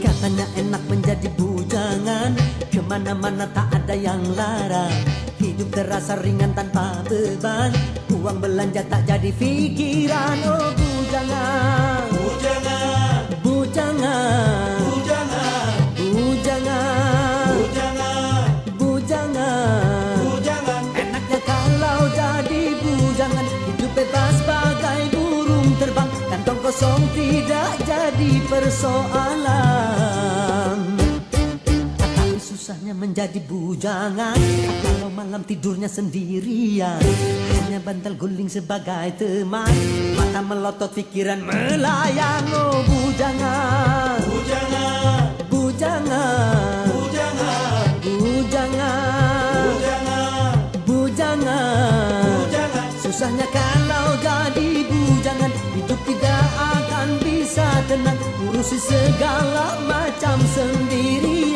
Katanya enak menjadi bujangan, kemana-mana tak ada yang larang. Hidup terasa ringan tanpa beban, uang belanja tak jadi pikiran. Oh bujangan, Bujangan, bujangan, bujangan, bujangan, bujangan, bujangan. bujangan. Enaknya kalau jadi bujangan, hidup bebas bagai burung terbang, kantong kosong tidak jadi persoalan. Tapi susahnya menjadi bujangan kalau malam tidurnya sendirian, hanya bantal guling sebagai teman, mata melotot pikiran melayang. Oh bujangan, Bujangan, bujangan, bujangan, bujangan, bujangan, bujangan. bujangan. Susahnya kalau jadi bujangan, hidup tidak akan bisa tenang, urusi segala macam sendirian.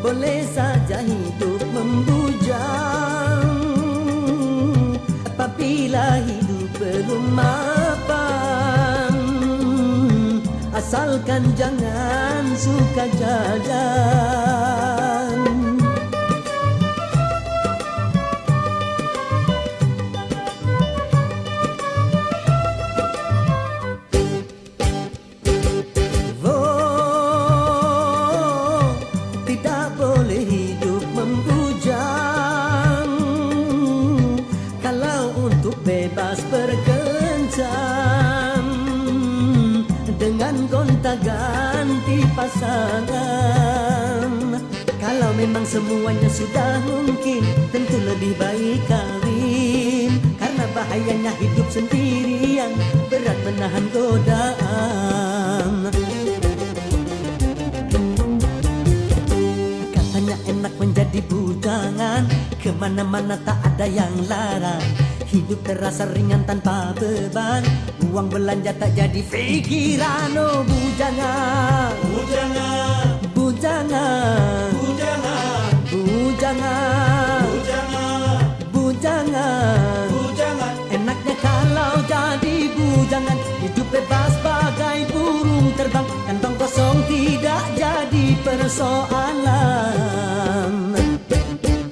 Boleh saja hidup membujang apabila hidup belum mapan, asalkan jangan suka jajan. Tidak boleh hidup membujang kalau untuk bebas berkencan dengan gonta-ganti pasangan. Kalau memang semuanya sudah mungkin, tentu lebih baik kawin, karena bahayanya hidup sendirian, berat menahan godaan. Katanya enak menjadi bujangan, kemana-mana tak ada yang larang. Hidup terasa ringan tanpa beban, uang belanja tak jadi pikiran. Oh bujangan, Bujangan, bujangan, bujangan, bujangan, bujangan, bujangan. bujangan. Enaknya kalau jadi bujangan, hidup bebas bagai burung terbang, kantong kosong tidak jadi persoalan.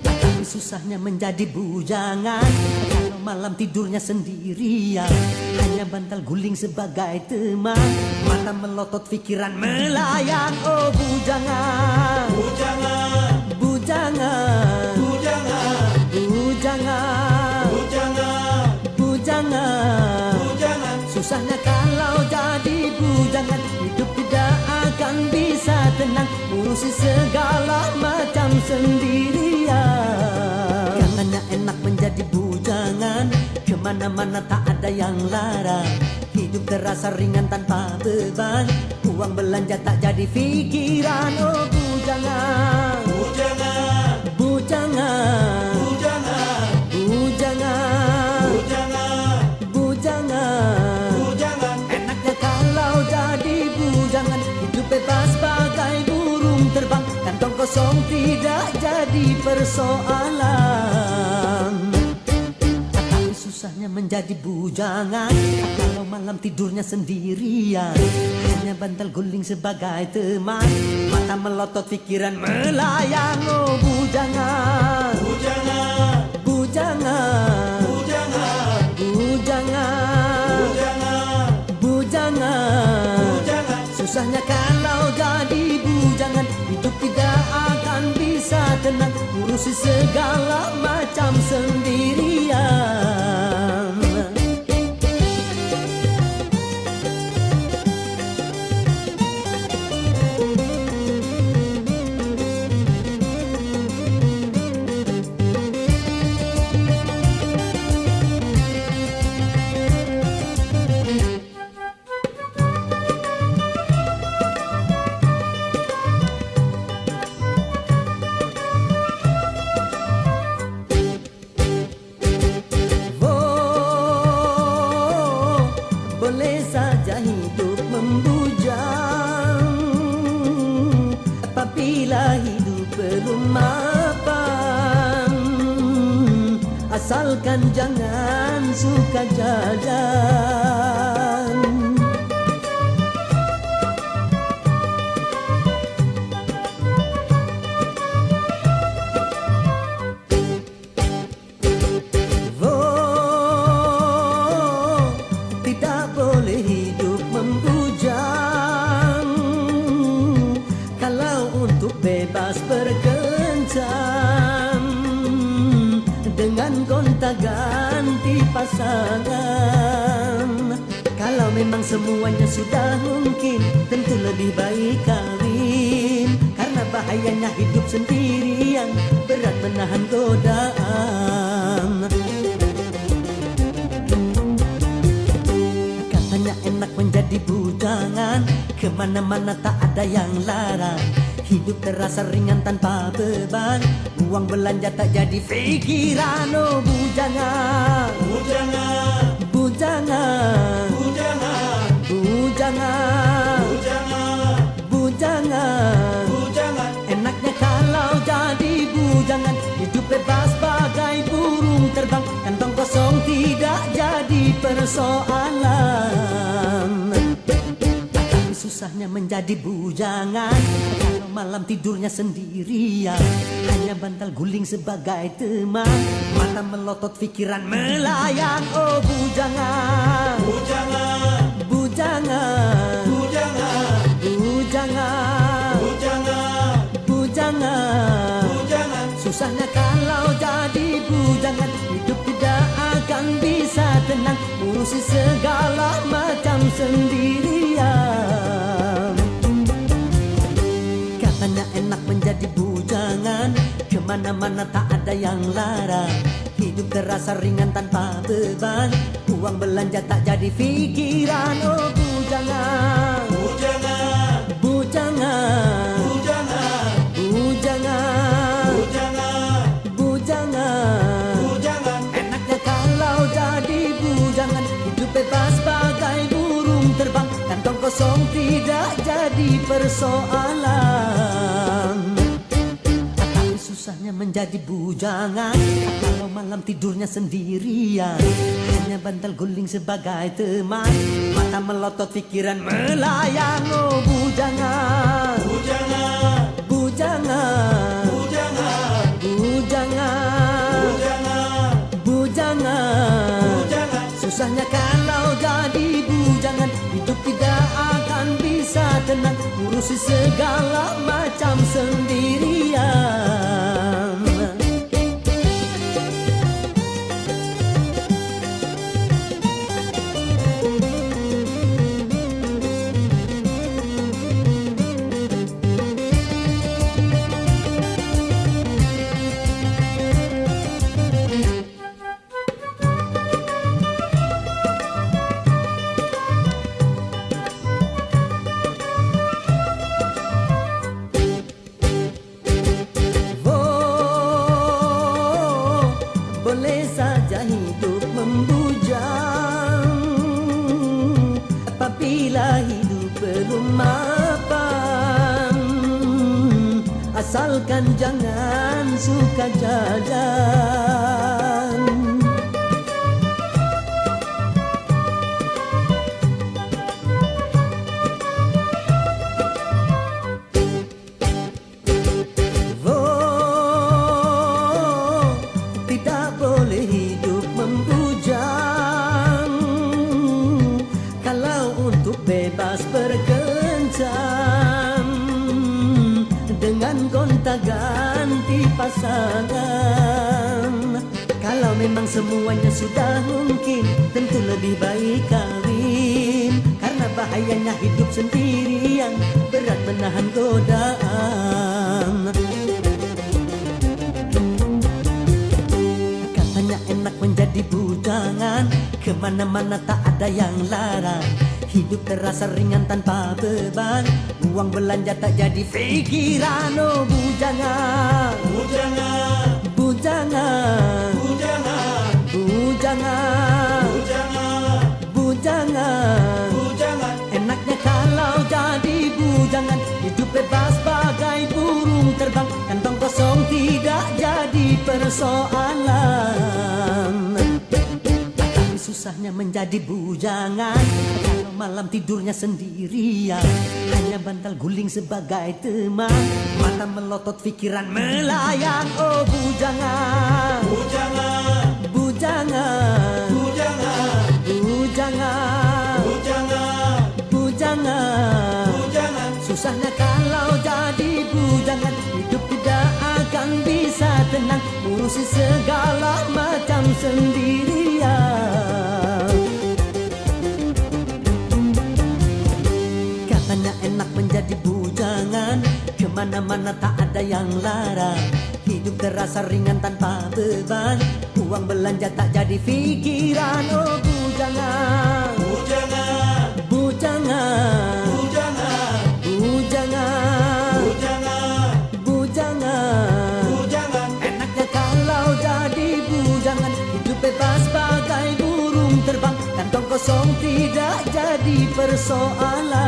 Tapi susahnya menjadi bujangan kalau malam tidurnya sendirian, hanya bantal guling sebagai teman, mata melotot pikiran melayang. Oh bujangan, Bujangan, bujangan, bujangan, bujangan, bujangan, bujangan. bujangan. Susahnya kalau jadi bujangan, hidup tidak akan bisa tenang, urusi segala macam sendirian. Katanya enak menjadi bujangan, kemana-mana tak ada yang larang. Hidup terasa ringan tanpa beban, uang belanja tak jadi pikiran. Oh bujangan, Bujangan, bujangan, bujangan, bujangan, bujangan, bujangan. bujangan. Enaknya kalau jadi bujangan, hidup bebas bagai burung terbang, kantong kosong tidak jadi persoalan. Tapi susahnya menjadi bujangan kalau malam tidurnya sendirian, hanya bantal guling sebagai teman, mata melotot pikiran melayang. Oh bujangan, Bujangan, bujangan, bujangan, bujangan, bujangan, bujangan. bujangan. Susahnya kalau jadi bujangan, hidup tidak akan bisa tenang urusi segala macam sendirian. Boleh saja hidup membujang apabila hidup belum mapan, asalkan jangan suka jajan. Boleh hidup membujang kalau untuk bebas berkencan dengan gonta-ganti pasangan. Kalau memang semuanya sudah mungkin, tentu lebih baik kawin, karena bahayanya hidup sendirian, berat menahan godaan. Enak menjadi bujangan, kemana-mana tak ada yang larang. Hidup terasa ringan tanpa beban, uang belanja tak jadi pikiran. Oh bujangan, Bujangan, bujangan, bujangan, bujangan, bujangan, bujangan. bujangan. Enaknya kalau jadi bujangan, hidup bebas bagai burung terbang, kantong kosong tidak jadi persoalan. Tapi susahnya menjadi bujangan kalau malam tidurnya sendirian, hanya bantal guling sebagai teman, mata melotot pikiran melayang. Oh bujangan, Bujangan, bujangan, bujangan, bujangan, bujangan, bujangan. bujangan. Susahnya kalau jadi bujangan, hidup tidak akan bisa tenang, urusi segala macam sendirian. Katanya enak menjadi bujangan, kemana-mana tak ada yang larang. Hidup terasa ringan tanpa beban, uang belanja tak jadi pikiran. Oh bujangan, Bujangan, bujangan, bujangan, bujangan, bujangan, bujangan. bujangan. Enaknya kalau jadi bujangan, hidup bebas bagai burung terbang, kantong kosong tidak jadi persoalan. Tapi susahnya menjadi bujangan kalau malam tidurnya sendirian, hanya bantal guling sebagai teman, mata melotot pikiran melayang. Oh bujangan, Bujangan, bujangan, bujangan, bujangan, bujangan, bujangan. bujangan. Susahnya kalau jadi bujangan, hidup tidak akan bisa tenang, urusi segala macam sendirian. Boleh saja hidup membujang apabila hidup belum mapan, asalkan jangan suka jajan. Tidak boleh hidup membujang kalau untuk bebas berkencan dengan gonta-ganti ganti pasangan. Kalau memang semuanya sudah mungkin, tentu lebih baik kawin. Karena bahayanya hidup sendirian, berat menahan godaan. Katanya enak menjadi bujangan, kemana-mana tak ada yang larang. Hidup terasa ringan tanpa beban, uang belanja tak jadi pikiran. Oh bujangan, Bujangan, bujangan, bujangan, bujangan, bujangan, bujangan. bujangan. Enaknya kalau jadi bujangan, hidup bebas bagai burung terbang, kantong kosong tidak jadi persoalan. Tapi susahnya menjadi bujangan, kalau malam tidurnya sendirian, hanya bantal guling sebagai teman, mata melotot pikiran melayang. Oh bujangan, Bujangan, bujangan, bujangan, bujangan, bujangan, bujangan. bujangan. Susahnya kalau jadi bujangan, hidup tidak akan bisa tenang, ngurusi segala macam sendirian. Katanya enak menjadi bujangan, kemana-mana tak ada yang larang. Hidup terasa ringan tanpa beban, uang belanja tak jadi pikiran. Oh bujangan, Bujangan, bujangan, bujangan, bujangan, bujangan, bujangan. bujangan. Enaknya kalau jadi bujangan, hidup bebas bagai burung terbang, kantong kosong tidak jadi persoalan.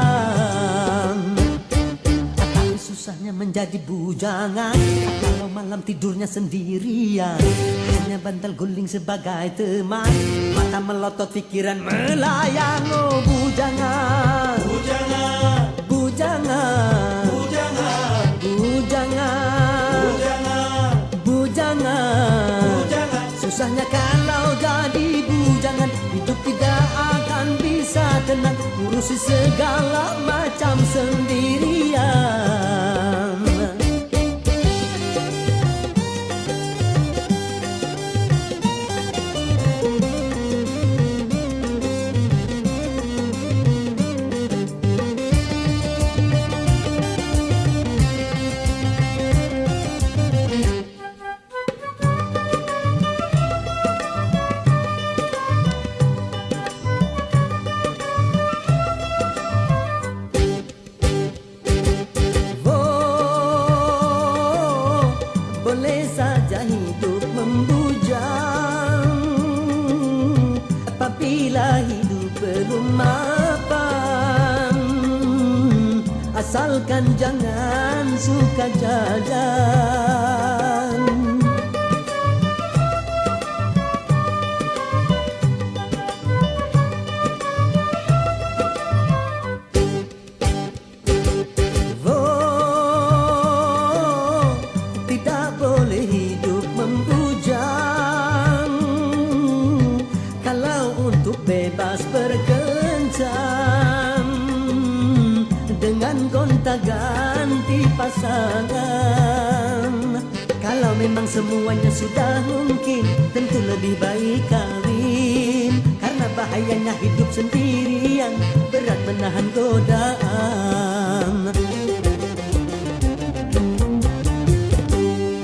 Tapi susahnya menjadi bujangan, kalau malam tidurnya sendirian, hanya bantal guling sebagai teman, mata melotot pikiran melayang. Oh bujangan, Bujangan, bujangan, bujangan, bujangan, bujangan, bujangan. bujangan. Susahnya kalau jadi bujangan, hidup tidak akan bisa tenang, ngurusi segala macam sendirian. Boleh saja hidup membujang, apabila hidup belum mapan, asalkan jangan suka jajan. Tidak boleh hidup membujang, kalau untuk bebas berkencan, dengan gonta-ganti pasangan. Kalau memang semuanya sudah mungkin, tentu lebih baik kawin. Karena bahayanya hidup sendirian, berat menahan godaan.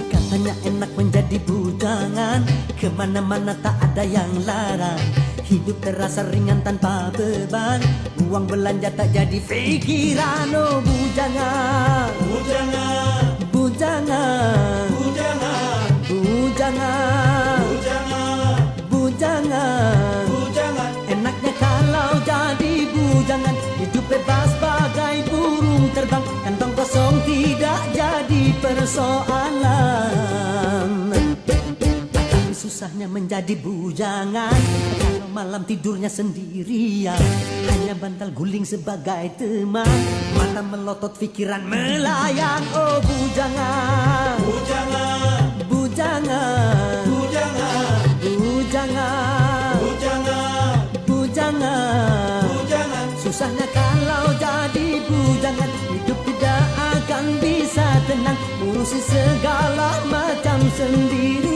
Katanya enak menjadi bujangan, kemana-mana tak ada yang larang. Hidup terasa ringan tanpa beban, uang belanja tak jadi pikiran. Oh bujangan, Bujangan, bujangan, bujangan, bujangan, bujangan, bujangan. bujangan. Enaknya kalau jadi bujangan, hidup bebas bagai burung terbang, kantong kosong tidak jadi persoalan. Tapi susahnya menjadi bujangan, kalau malam tidurnya sendirian, hanya bantal guling sebagai teman, mata melotot pikiran melayang. Oh bujangan, Bujangan, bujangan, bujangan, bujangan, bujangan, bujangan. bujangan. Susahnya kalau jadi bujangan, hidup tidak akan bisa tenang, ngurus kongsi segala macam sendiri.